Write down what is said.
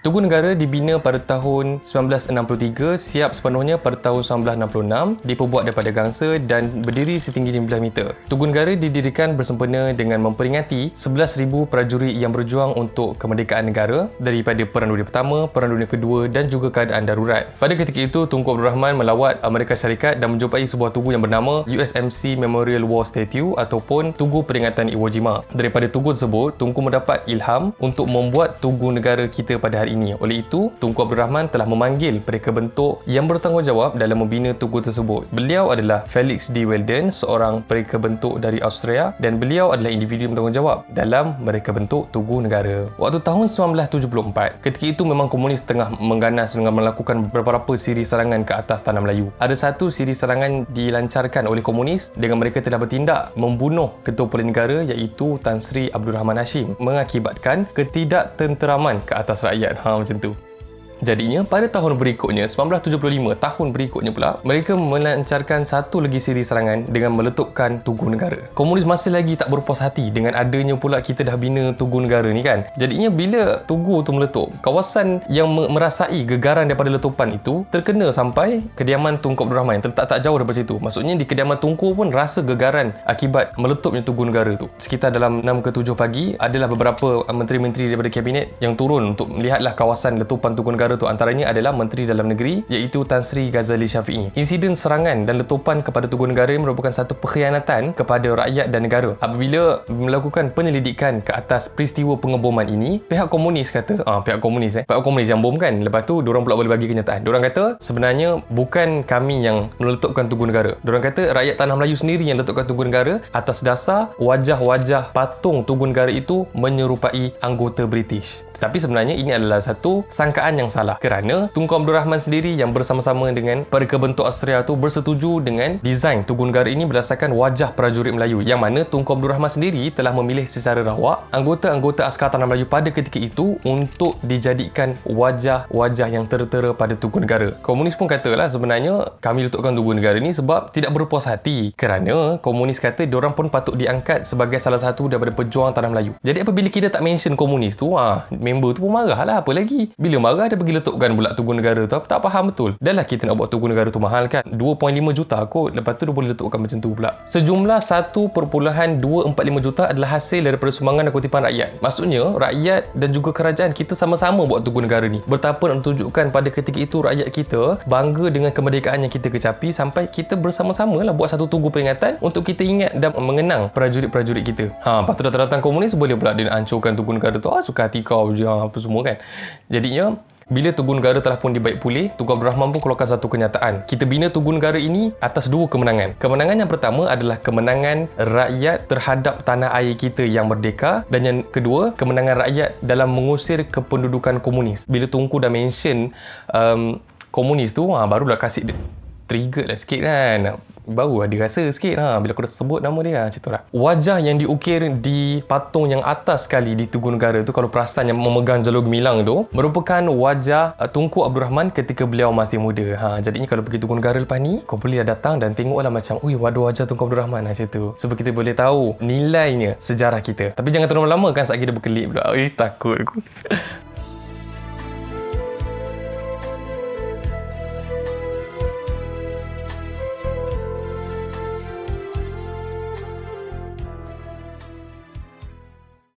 Tugu Negara dibina pada tahun 1963, siap sepenuhnya pada tahun 1966, diperbuat daripada gangsa dan berdiri setinggi 15 meter. Tugu Negara didirikan bersempena dengan memperingati 11,000 prajurit yang berjuang untuk kemerdekaan negara daripada Perang Dunia Pertama, Perang Dunia Kedua dan juga keadaan darurat. Pada ketika itu, Tunku Abdul Rahman melawat Amerika Syarikat dan menjumpai sebuah tugu yang bernama USMC Memorial War Statue ataupun Tugu Peringatan Iwo Jima. Daripada tugu tersebut, Tunku mendapat ilham untuk membuat Tugu Negara kita pada hari ini. Oleh itu, Tunku Abdul Rahman telah memanggil mereka bentuk yang bertanggungjawab dalam membina tugu tersebut. Beliau adalah Felix D. Weldon, seorang pereka bentuk dari Australia, dan beliau adalah individu yang bertanggungjawab dalam mereka bentuk Tugu Negara. Waktu tahun 1974, ketika itu memang komunis tengah mengganas dengan melakukan beberapa siri serangan ke atas tanah Melayu. Ada satu siri serangan dilancarkan oleh komunis dengan mereka telah bertindak membunuh Ketua Polis Negara iaitu Tan Sri Abdul Rahman Hashim, mengakibatkan ketidaktenteraman ke atas rakyat. Macam tu. Jadinya pada tahun berikutnya, 1975, tahun berikutnya pula, mereka melancarkan satu lagi siri serangan dengan meletupkan Tugu Negara. Komunis masih lagi tak berpuas hati dengan adanya pula kita dah bina Tugu Negara ni kan. Jadinya bila tugu tu meletup, kawasan yang merasai gegaran daripada letupan itu terkena sampai kediaman Tunku Abdul Rahman yang terletak tak jauh daripada situ. Maksudnya di kediaman Tunku pun rasa gegaran akibat meletupnya Tugu Negara tu. Sekitar dalam 6 ke 7 pagi, adalah beberapa menteri-menteri daripada kabinet yang turun untuk melihatlah kawasan letupan Tugu Negara tu. Antaranya adalah Menteri Dalam Negeri iaitu Tan Sri Ghazali Shafi'i. Insiden serangan dan letupan kepada Tugu Negara merupakan satu pengkhianatan kepada rakyat dan negara. Apabila melakukan penyelidikan ke atas peristiwa pengeboman ini, pihak komunis kata, pihak komunis yang bom kan. Lepas tu diorang pula boleh bagi kenyataan. Diorang kata sebenarnya bukan kami yang meletupkan Tugu Negara. Diorang kata rakyat Tanah Melayu sendiri yang letukkan Tugu Negara atas dasar wajah-wajah patung Tugu Negara itu menyerupai anggota British. Tapi sebenarnya ini adalah satu sangkaan yang salah, kerana Tunku Abdul Rahman sendiri yang bersama-sama dengan pereka bentuk Australia tu bersetuju dengan desain Tugu Negara ini berdasarkan wajah prajurit Melayu, yang mana Tunku Abdul Rahman sendiri telah memilih secara rawak anggota-anggota askar Tanah Melayu pada ketika itu untuk dijadikan wajah-wajah yang tertera pada Tugu Negara. Komunis pun katalah sebenarnya kami letakkan Tugu Negara ni sebab tidak berpuas hati, kerana komunis kata diorang pun patut diangkat sebagai salah satu daripada pejuang Tanah Melayu. Jadi apabila kita tak mention komunis tu, member tu pun marah lah. Apa lagi, bila marah dia pergi letukkan pula Tugu Negara tu. Tak faham betul. Dah lah kita nak buat Tugu Negara tu mahal kan, 2.5 juta kot, lepas tu dia boleh letukkan macam tu pula. Sejumlah 1.245 juta adalah hasil daripada sumbangan dan kutipan rakyat. Maksudnya rakyat dan juga kerajaan kita sama-sama buat Tugu Negara ni. Betapa nak tunjukkan pada ketika itu rakyat kita bangga dengan kemerdekaan yang kita kecapi, sampai kita bersama-sama lah buat satu tugu peringatan untuk kita ingat dan mengenang prajurit-prajurit kita. Lepas tu datang-datang komunis boleh pula dia nak hancurkan Tugu Negara tu. Suka hati kau je apa semua kan. Jadinya bila Tugu Negara telah pun dibaik pulih, Tunku Abdul Rahman pun keluarkan satu kenyataan. Kita bina Tugu Negara ini atas dua kemenangan. Kemenangan yang pertama adalah kemenangan rakyat terhadap tanah air kita yang merdeka, dan yang kedua, kemenangan rakyat dalam mengusir kependudukan komunis. Bila Tunku dah mention komunis tu, barulah kasih trigger lah sikit kan. Baru ada rasa sikit bila aku dah sebut nama dia macam tu lah. Wajah yang diukir di patung yang atas sekali di Tugu Negara tu, kalau perasan yang memegang jalur gemilang tu, merupakan wajah Tunku Abdul Rahman ketika beliau masih muda. Jadinya kalau pergi Tugu Negara lepas ni, kau boleh datang dan tengoklah macam, waduh wajah Tunku Abdul Rahman macam tu. Sebab kita boleh tahu nilainya sejarah kita. Tapi jangan terlalu lama kan saat kita berkelip pula. Takut aku.